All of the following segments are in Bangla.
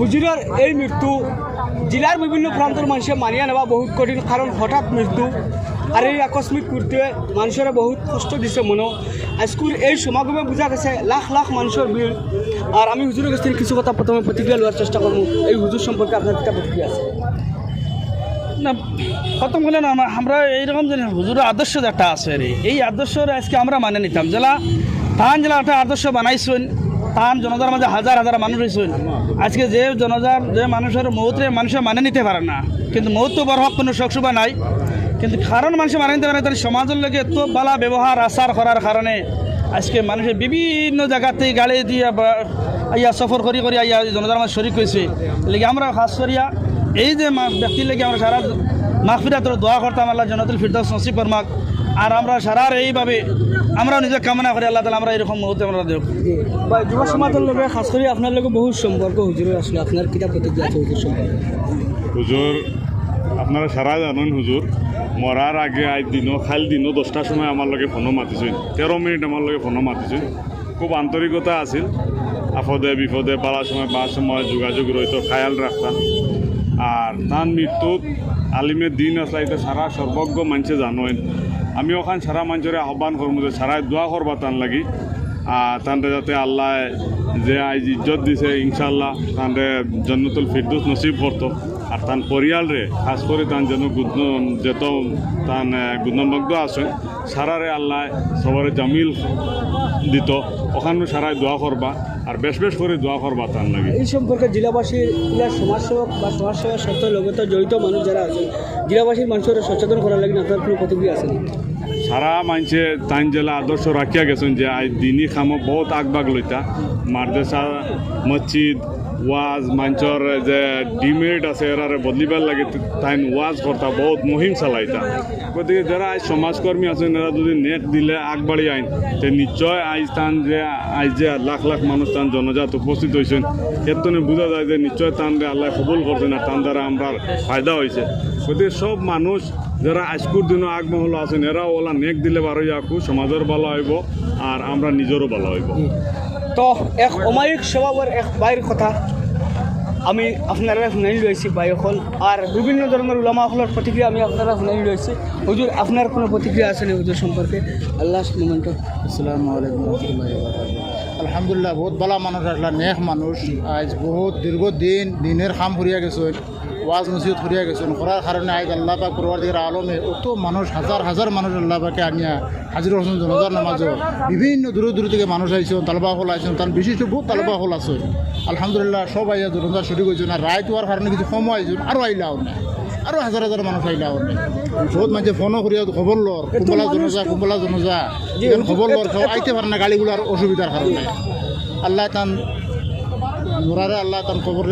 হুজুরের এই মৃত্যু জেলার বিভিন্ন প্রান্তের মানুষের মানিয়ে নেওয়া বহুত কঠিন, কারণ হঠাৎ মৃত্যু আর এই আকস্মিক মৃত্যুয়ে মানুষের বহুত কষ্ট দিছে মনো। আজকের এই সমাগমে বোঝা গেছে লাখ লাখ মানুষের ভিড়। আর আমি হুজুরের কাছ থেকে কিছু কথা প্রথমে প্রতিক্রিয়া লওয়ার চেষ্টা করবো। এই হুজুর সম্পর্কে আপনার একটা প্রতিক্রিয়া আছে না? প্রথম হলে না আমরা এইরকম যে হুজুরের আদর্শ একটা আছে রে, এই আদর্শের আজকে আমরা মানে নিতাম জেলা তান জেলা একটা আদর্শ বানাইছেন, তান জনতার মাঝে হাজার হাজার মানুষ হয়েছেন। আজকে যে জনতার যে মানুষের মৌতে মানুষের মানে নিতে পারে না, কিন্তু মৌত তো বড় হক কোনো শোকসুবা নাই, কিন্তু কারণ মানুষের মানে নিতে পারে না, তার সমাজের লোকে এত বালা ব্যবহার আচার করার কারণে আজকে মানুষের বিভিন্ন জায়গাতে গাড়ি দিয়ে আইয়া সফর করি করি আইয়া জনতার মাঝে শরিক হয়েছে। লেগে আমরা খাস করিয়া এই যে ব্যক্তির লেগে আমরা সারা মাহফিরাতের দোয়া করতাম, আল্লাহ জান্নাতুল ফিরদাউস নসিব ফরমাক। আর আমরা সারার এইভাবে আমরা নিজে কামনা করি আল্লাহ তাআলা আমরা এরকম মুহূর্তে আমরা দেব। যুব সমাজের লোকে খাস করে আপনার লোক বহু সম্পর্ক হুজুরের আসলে আপনার কিতা প্রতিক্রিয়া আছে হুজুর সম্পর্কে? হুজুর আপনারা সারা জানেন হুজুর মরার আগে আজ দিনও খাইল দিনও 10টার সময় আমার লগে ফোনও মাতিছেন, 13 মিনিট আমার লগে ফোনও মাতিছেন। খুব আন্তরিকতা আছিল, আপদে বিপদে বালা সময় বা সময় যোগাযোগ রইতো, খায়াল রাখতাম। আর তার মৃত্যুত আলিমের দিন আসলা এটা সারা সর্বজ্ঞ মানুষে জানেন। আমি ওখান সারা মানুষের আহ্বান করবো যে সারাই দোয়া করবা তান লাগি, আর তানরে যাতে আল্লাহ যে আজ ইজ্জত দিছে ইনশাল্লাহ তানরে জান্নাতুল ফিরদৌস নসিব করতো। আর তান পরিয়ালরে খাস করে তান যেন যত তান গুণমগ্ধ আছেন সারারে আল্লাহ সবারে জামিল দিত, ওখানে সারাই দোয়া করবা আর বেশ বেশ করে দোয়া করবা তান লাগে। এই সম্পর্কে জেলাবাসীর সমাজসেবক বা সমাজসেবার সাথে লগত জড়িত মানুষ যারা আছেন, জেলাবাসীর মানুষের সচেতন করার লাগে আপনার কোনো প্রতিক্রিয়া আছে? সারা মানুষে তাইন জেলা আদর্শ রাখিয়া গেছেন যে আজ দিনই খামো বহুত আগবাগ লইতা, মাদ্রাসা মসজিদ ওয়াজ মানুষের যে ডিমেরিট আছে এরারে বদলিবার লাগে তাইন ওয়াজ করতা বহুত মুহিম চালাইতা। গতিকে যারা আজ সমাজকর্মী আছেন এরা যদি নেট দিলে আগবাড়ি আইন তে নিশ্চয় আজ তান যে লাখ লাখ মানুষ তান জনজাত উপস্থিত হয়েছেন, এর বোঝা যায় যে নিশ্চয় তান আল্লাহ কবুল করছেন আর তান দ্বারা আমরা ফায়দা হয়েছে। গতিকে সব মানুষ যারা আজকুর দিনও আগমহল আছেন এরাও ওলা নেক দিলে বারো আকু সমাজের ভালো হইব আর আমরা নিজেরও ভালো হইব। তো এক অমায়িক স্বভাবের এক বাইরের কথা আমি আপনারা শুনাই রয়েছি বাইকল, আর বিভিন্ন ধরনের উলামাসকলের প্রতিক্রিয়া আমি আপনারা শুনাই রয়েছি। হুজুর আপনার কোনো প্রতিক্রিয়া আছে না হুজুর সম্পর্কে? আল্লাহ মোমেন্ট। আসসালামু আলাইকুম রহমতুল্লাহি ওয়া বারাকাতুহু। আলহামদুলিল্লাহ বহুত ভালো মানুষ আসলা, নেক মানুষ। আজ বহুত দীর্ঘদিন দিনের কাম করিয়া গেছেন, ওয়াজ নসিহত করিয়া গেছেন, করার কারণে আজ আল্লাহ পাক পরওয়ারদিগার আলমে অত মানুষ হাজার হাজার মানুষ আল্লাহ পাকে আনিয়া হাজির হচ্ছেন জনতার নামাজও। বিভিন্ন দূর দূর থেকে মানুষ আইসেন, তালবা হল আইসেন, তার বিশিষ্ট বহুত তালবা হল আছে। আলহামদুলিল্লাহ সব আইয়া জনতার ছুটি করছেন। আর রায় হওয়ার কারণে কিছু সময় আইসেন, আরও আইলাও না, আরও হাজার হাজার মানুষ আইলাও না। বহুত মানুষে ফোনও করিয়া খবর লর কুম্বলা জনজা খবর লর আইতে পারে না গাড়িগুলার অসুবিধার কারণে। আল্লাহ তান মোরারে আল্লাহ তান খবর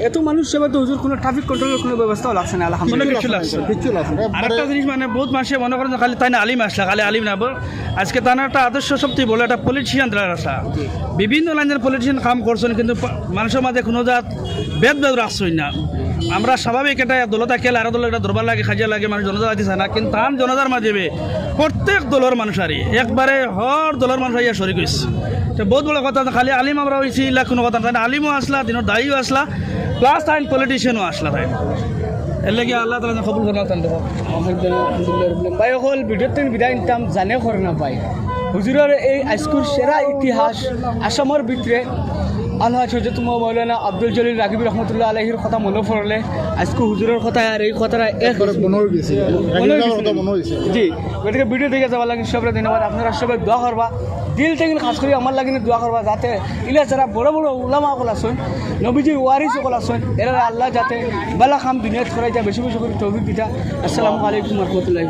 এত মানুষ সেবা তো হুজুর কোনো ট্রাফিক কন্ট্রোলের কোনো ব্যবস্থাও লাগছে না আলহামদুলিল্লাহ, কিছু লাগছে কিচ্ছু লাগছে না। আরেকটা জিনিস মানে বহুত মানুষে মনে করেন যে খালি তাই না আলিম আসলা, খালি আলিম না আজকে তার একটা আদর্শ সবচেয়ে বলে একটা পলিটিশিয়ান তারা আসা, বিভিন্ন লাইনের পলিটিশিয়ান কাম করছেন, কিন্তু মানুষের মাঝে কোনো জাত বেদ রাখছই না। আমরা স্বাভাবিক এটা দলতা খেলে আরো দলের একটা দরবার লাগে, খাজিয়া লাগে, মানুষ জনতা দিছে না, কিন্তু তার জনতার মাঝে প্রত্যেক দলের মানুষারই একবারে হর দলের মানুষ ইয়া শরিক হয়েছে। তো বহুত বড় কথা, খালি আলিম আমরা হয়েছি ইলা কোনো কথা না, আলিমও আসলা, দিনের দায়ীও আসলা, প্লাস তাই পলিটিশিয়ানও আসলা। তাই এর লাগে আল্লাহ তাআলা কবুল করুন। ভাই হল ভিডিওর থেকে বিদায় নিতাম, জানে করে না পাই হুজুরের এই আজকুর সেরা ইতিহাস আসামের ভিতরে আল্লাহ সৈয়দ মৌলানা আব্দুল জলিল রাগিব রহমতুল্লাহ আলাইহির কথা মনে পড়লে আজকে হুজুরের কথা আর এই কথাটা জি। গতিকে ভিডিও দেখে যাওয়ার লাগে সবাই ধন্যবাদ। আপনারা সবাই দোয়া করবা, দিল থেকে খাস করে আমার লাগে দোয়া করবা, যাতে ইলা যারা বড় বড় উলামা সকল আছেন, নবীজির ওয়ারিস সকল আছেন, এরা আল্লাহ যাতে বালা খাম দুনিয়াত করাই যায় বেশি বেশি করে তৌফিক দিতা। আসসালামু আলাইকুম রহমতুল্লাহি।